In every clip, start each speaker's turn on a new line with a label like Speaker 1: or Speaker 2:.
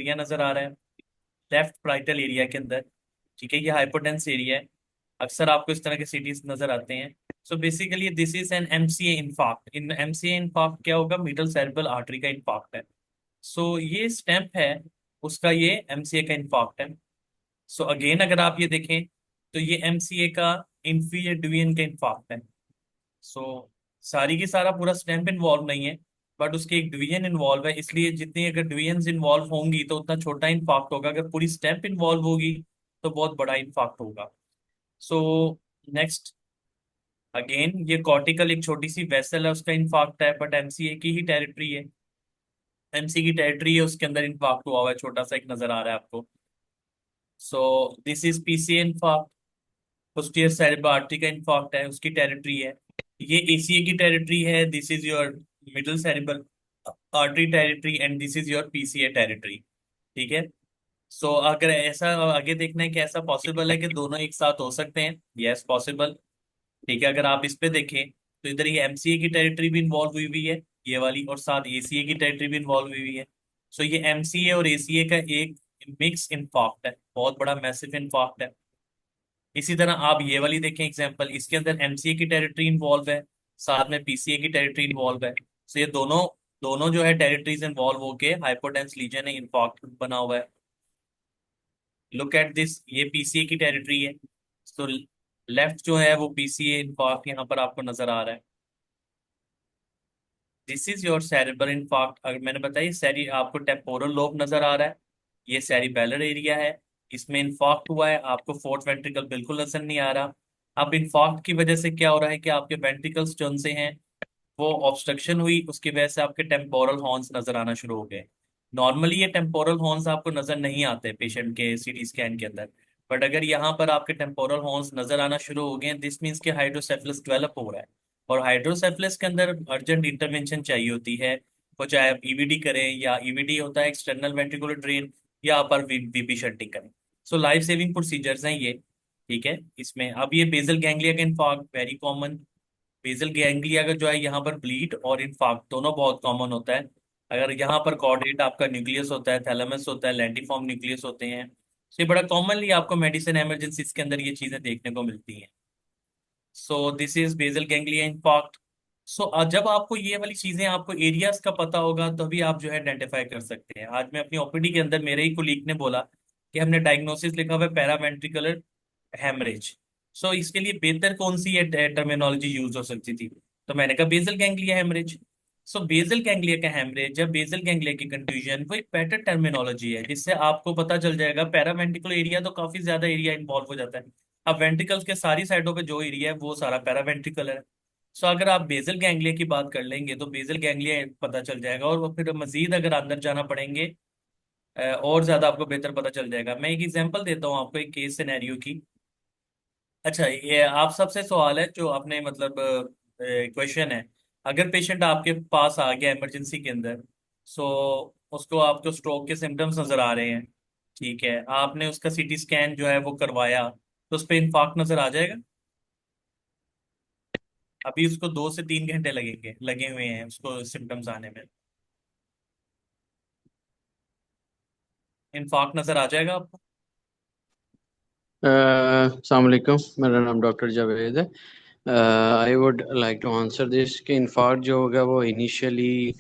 Speaker 1: Area नजर आ रहा है लेफ्ट पाइटल एरिया के अंदर। ठीक है, ये हाइपोटेंस एरिया है। अक्सर आपको इस तरह के सीटीज नजर आते हैं। So basically this is an MCA infarct. In MCA infarct क्या होगा, मिडल सेरेब्रल आर्टरी का इन्फार्क्ट है। सो ये स्टेप है उसका, ये एमसीए का इन्फार्क्ट है। सो अगेन अगर आप ये देखें तो ये एमसीए का इंफीरियर डिवीजन का इन्फार्क्ट है। सो सारी की सारा पूरा स्टेम्प इन्वॉल्व नहीं है, बट उसके एक डिवीजन इन्वॉल्व है। इसलिए जितनी अगर डिवीजन इन्वॉल्व होंगी तो उतना छोटा इन्फाक्ट होगा। अगर पूरी स्टेम्प इन्वॉल्व होगी तो बहुत बड़ा इन्फाक्ट होगा। सो नेक्स्ट, अगेन ये कॉर्टिकल एक छोटी सी वेसल है, उसका इन्फाक्ट है, बट एमसीए की ही टेरिटरी है। एमसी की टेरिटरी है, उसके अंदर इन्फाक्ट हुआ हुआ है, छोटा सा एक नजर आ रहा है आपको। सो this is PCA infarct. Posterior cerebral artery का इन्फाक्ट है, उसकी टेरिटरी है। ये एसीए की टेरिटरी है, this is your middle cerebral artery territory and this is your PCA territory. ठीक है। सो अगर ऐसा आगे देखना है कि ऐसा पॉसिबल है कि दोनों एक साथ हो सकते हैं, यस पॉसिबल। ठीक है, अगर आप इस पे देखें तो इधर ये एमसीए की टेरिटरी भी इन्वॉल्व हुई हुई है, ये वाली, और साथ एसीए की टेरिटरी भी इन्वॉल्व हुई हुई है। सो ये एमसीए और एसीए का एक मिक्स इन्फाक्ट है, बहुत बड़ा मैसिव इन्फाक्ट है। इसी तरह आप ये वाली देखें एग्जांपल, इसके अंदर एमसीए की टेरिटरी इन्वॉल्व है, साथ में पीसीए की टेरिटरी इन्वॉल्व है। सो ये दोनों दोनों जो है टेरिटरीज इन्वॉल्व होके हाइपोटेंस लीजन है, इन्फाक्ट बना हुआ है। लुक एट दिस, ये पीसीए की टेरिटरी है। तो लेफ्ट जो है वो पीसीए इन्फार्क्ट यहाँ पर आपको नजर आ रहा है। This is your cerebral infarct. अगर मैंने बताया सैरी आपको टेम्पोरल लोब नजर आ रहा है, ये सेरिबेलर एरिया है, इसमें इन्फार्क्ट हुआ है, आपको फोर्थ वेंट्रिकल बिल्कुल नजर नहीं आ रहा। अब इन्फार्क्ट की वजह से क्या हो रहा है कि आपके वेंट्रिकल्स जो से हैं वो ऑब्स्ट्रक्शन हुई, उसकी वजह से आपके टेम्पोरल हॉर्न्स नजर आना शुरू हो गए। नॉर्मली ये टेम्पोरल हॉर्न्स आपको नजर नहीं आते पेशेंट के सीटी स्कैन के अंदर, बट अगर यहाँ पर आपके टेम्पोरल हॉर्न्स नजर आना शुरू हो गए, दिस मीन्स कि हाइड्रोसेफलस डेवलप हो रहा है। और हाइड्रोसेफलस के अंदर अर्जेंट इंटरवेंशन चाहिए होती है, वो चाहे आप ईवीडी करें, या ईवीडी होता है एक्सटर्नल वेंट्रिकुलर ड्रेन, या अपर वीपी शंटिंग करें। सो लाइफ सेविंग प्रोसीजर्स हैं ये। ठीक है, इसमें अब ये बेसल गैंग्लिया का infarct very common. Basal ganglia का जो है यहाँ पर ब्लीड और इन्फार्क्ट दोनों बहुत कॉमन होता है। अगर यहाँ पर कॉर्डेट आपका न्यूक्लियस होता है, थैलेमस होता है, लेंटिफॉर्म न्यूक्लियस होते हैं। तो ये बड़ा कॉमनली आपको मेडिसिन इमरजेंसीज के अंदर ये चीजें देखने को मिलती हैं। So this is basal ganglia infarct. So जब आपको ये वाली चीजें, आपको एरियाज का पता होगा तभी आप जो है आइडेंटिफाई कर सकते हैं। आज मैं अपनी ओपीडी के अंदर, मेरे ही कुलीग ने बोला कि हमने डायग्नोसिस लिखा हुआ है पैरावेंट्रिकुलर हेमरेज। सो इसके लिए बेहतर कौन सी ये टर्मिनोलॉजी यूज हो सकती थी, तो मैंने कहा बेसल गैंग्लिया हेमरेज। सो बेसल गैंग्लिया का हेमरेज या बेसल गैंग्लिया की कंफ्यूजन वो एक बेटर टर्मिनोलॉजी है, जिससे आपको पता चल जाएगा। पैरावेंट्रिकुलर एरिया तो काफी ज्यादा एरिया इन्वॉल्व हो जाता है। अब वेंट्रिकल्स के सारी साइडों पे जो एरिया है वो सारा पैरावेंट्रिकल है। सो अगर आप बेसल गैंग्लिया की बात कर लेंगे तो बेसल गैंग्लिया पता चल जाएगा, और वो फिर मजीद अगर अंदर जाना पड़ेंगे और ज्यादा आपको बेहतर पता चल जाएगा। मैं एक एग्जांपल देता हूँ आपको एक केस सिनेरियो की। अच्छा, ये आप सबसे सवाल है जो आपने मतलब क्वेश्चन है। अगर पेशेंट आपके पास आ गया इमरजेंसी के अंदर, सो उसको आपको स्ट्रोक के सिम्टम्स नजर आ रहे हैं, ठीक है, आपने उसका सीटी स्कैन जो है वो करवाया, तो उस पर इंफाक्ट नजर आ जाएगा। अभी उसको 2 से 3 घंटे लगेंगे, लगे हुए हैं उसको सिम्टम्स आने में। इंफाक्ट नजर आ जाएगा आपको।
Speaker 2: अस्सलाम वालेकुम, मेरा नाम डॉक्टर जावेद है। I would like to answer this कि इन्फार्क्ट जो होगा वो इनिशियली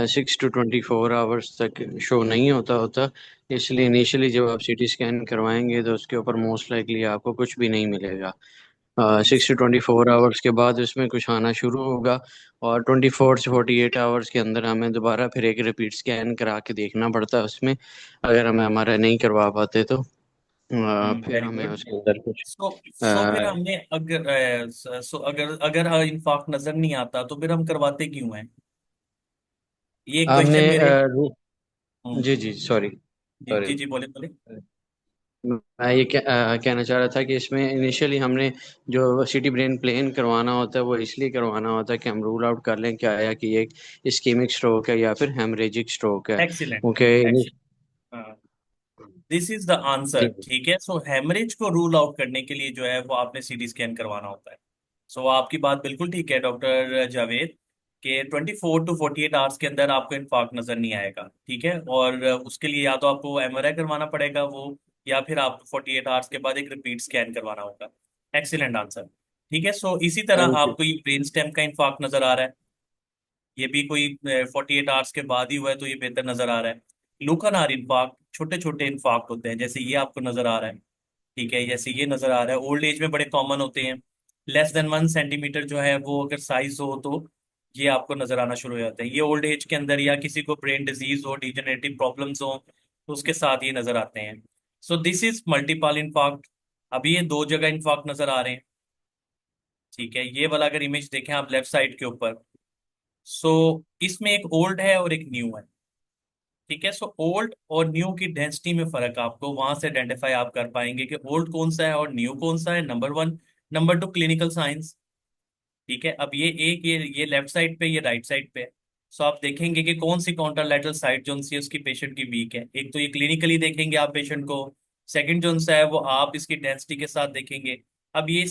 Speaker 2: 6 to 24 आवर्स तक शो नहीं होता होता। इसलिए इनिशियली जब आप सीटी स्कैन करवाएंगे तो उसके ऊपर मोस्ट लाइकली आपको कुछ भी नहीं मिलेगा। 6 to 24 आवर्स के बाद उसमें कुछ आना शुरू होगा, और 24 से 48 आवर्स के अंदर हमें दोबारा फिर एक रिपीट स्कैन करा के देखना पड़ता है उसमें। अगर हमें हमारा नहीं करवा पाते तो फिर
Speaker 1: वेरी
Speaker 2: हमें
Speaker 1: गुड।
Speaker 2: उसके अंदर कुछ
Speaker 1: सो
Speaker 2: अ,
Speaker 1: सो फिर हमने अगर सो अगर अगर इंफाक्ट नजर नहीं आता तो फिर हम करवाते क्यों हैं, ये
Speaker 2: हमने
Speaker 1: क्वेश्चन मेरे।
Speaker 2: जी
Speaker 1: हम्म,
Speaker 2: जी सॉरी
Speaker 1: जी
Speaker 2: सॉरी
Speaker 1: जी जी, बोले बोले।
Speaker 2: मैं ये कहना चाह रहा था कि इसमें इनिशियली हमने जो सिटी ब्रेन प्लेन करवाना होता है वो इसलिए करवाना होता है कि हम रूल आउट कर लें कि आया कि एक इस्केमिक स्ट्रोक है या फिर हेमरेजिक स्ट्रोक है।
Speaker 1: Excellent.
Speaker 2: Okay.
Speaker 1: This is the answer.
Speaker 2: जी
Speaker 1: ठीक है, सो हेमरेज को रूल आउट करने के लिए जो है वो आपने सीटी स्कैन करवाना होता है। सो आपकी बात बिल्कुल ठीक है डॉक्टर जावेद। कि 24 to 48 आवर्स के अंदर आपको इन्फार्क्ट नजर नहीं आएगा, ठीक है। और उसके लिए या तो आपको एमआरआई करवाना पड़ेगा वो, या फिर आपको 48 आवर्स के बाद एक रिपीट स्कैन करवाना होगा। Excellent answer. ठीक है, सो इसी तरह
Speaker 2: थैंक यू।
Speaker 1: आपको ये ब्रेन स्टेम का इन्फार्क्ट नजर आ रहा है, ये भी कोई 48 आवर्स के बाद ही हुआ है, तो ये बेहतर नजर आ रहा है। लूकानार इन्फार्क्ट छोटे छोटे इन्फार्क्ट होते हैं, जैसे ये आपको नजर आ रहा है, ठीक है, जैसे ये नजर आ रहा है, ओल्ड एज में बड़े कॉमन होते हैं। लेस देन 1 सेंटीमीटर जो है वो अगर साइज हो तो ये आपको नजर आना शुरू हो जाते हैं। ये ओल्ड एज के अंदर, या किसी को ब्रेन डिजीज हो, डिजेनरेटिव प्रॉब्लम्स हो, तो उसके साथ ये नजर आते हैं। So this is multiple infarct. अभी ये दो जगह इन्फार्क्ट नजर आ रहे हैं, ठीक है। ये वाला अगर इमेज देखें आप लेफ्ट साइड के ऊपर, सो इसमें एक ओल्ड है और एक न्यू है, ठीक है। सो ओल्ड और न्यू की डेंसिटी में फर्क आपको वहां से आइडेंटिफाई आप कर पाएंगे कि ओल्ड कौन सा है और न्यू कौन सा है, number one. Number two, clinical science, ठीक है। अब ये एक, ये लेफ्ट साइड पे, ये राइट साइड पे है। सो आप देखेंगे कि कौन सी कॉन्ट्रालैटरल साइड जो सी है उसकी पेशेंट की वीक है। एक तो ये क्लिनिकली देखेंगे आप पेशेंट को, सेकंड जो सा है वो आप इसकी डेंसिटी के साथ देखेंगे। अब ये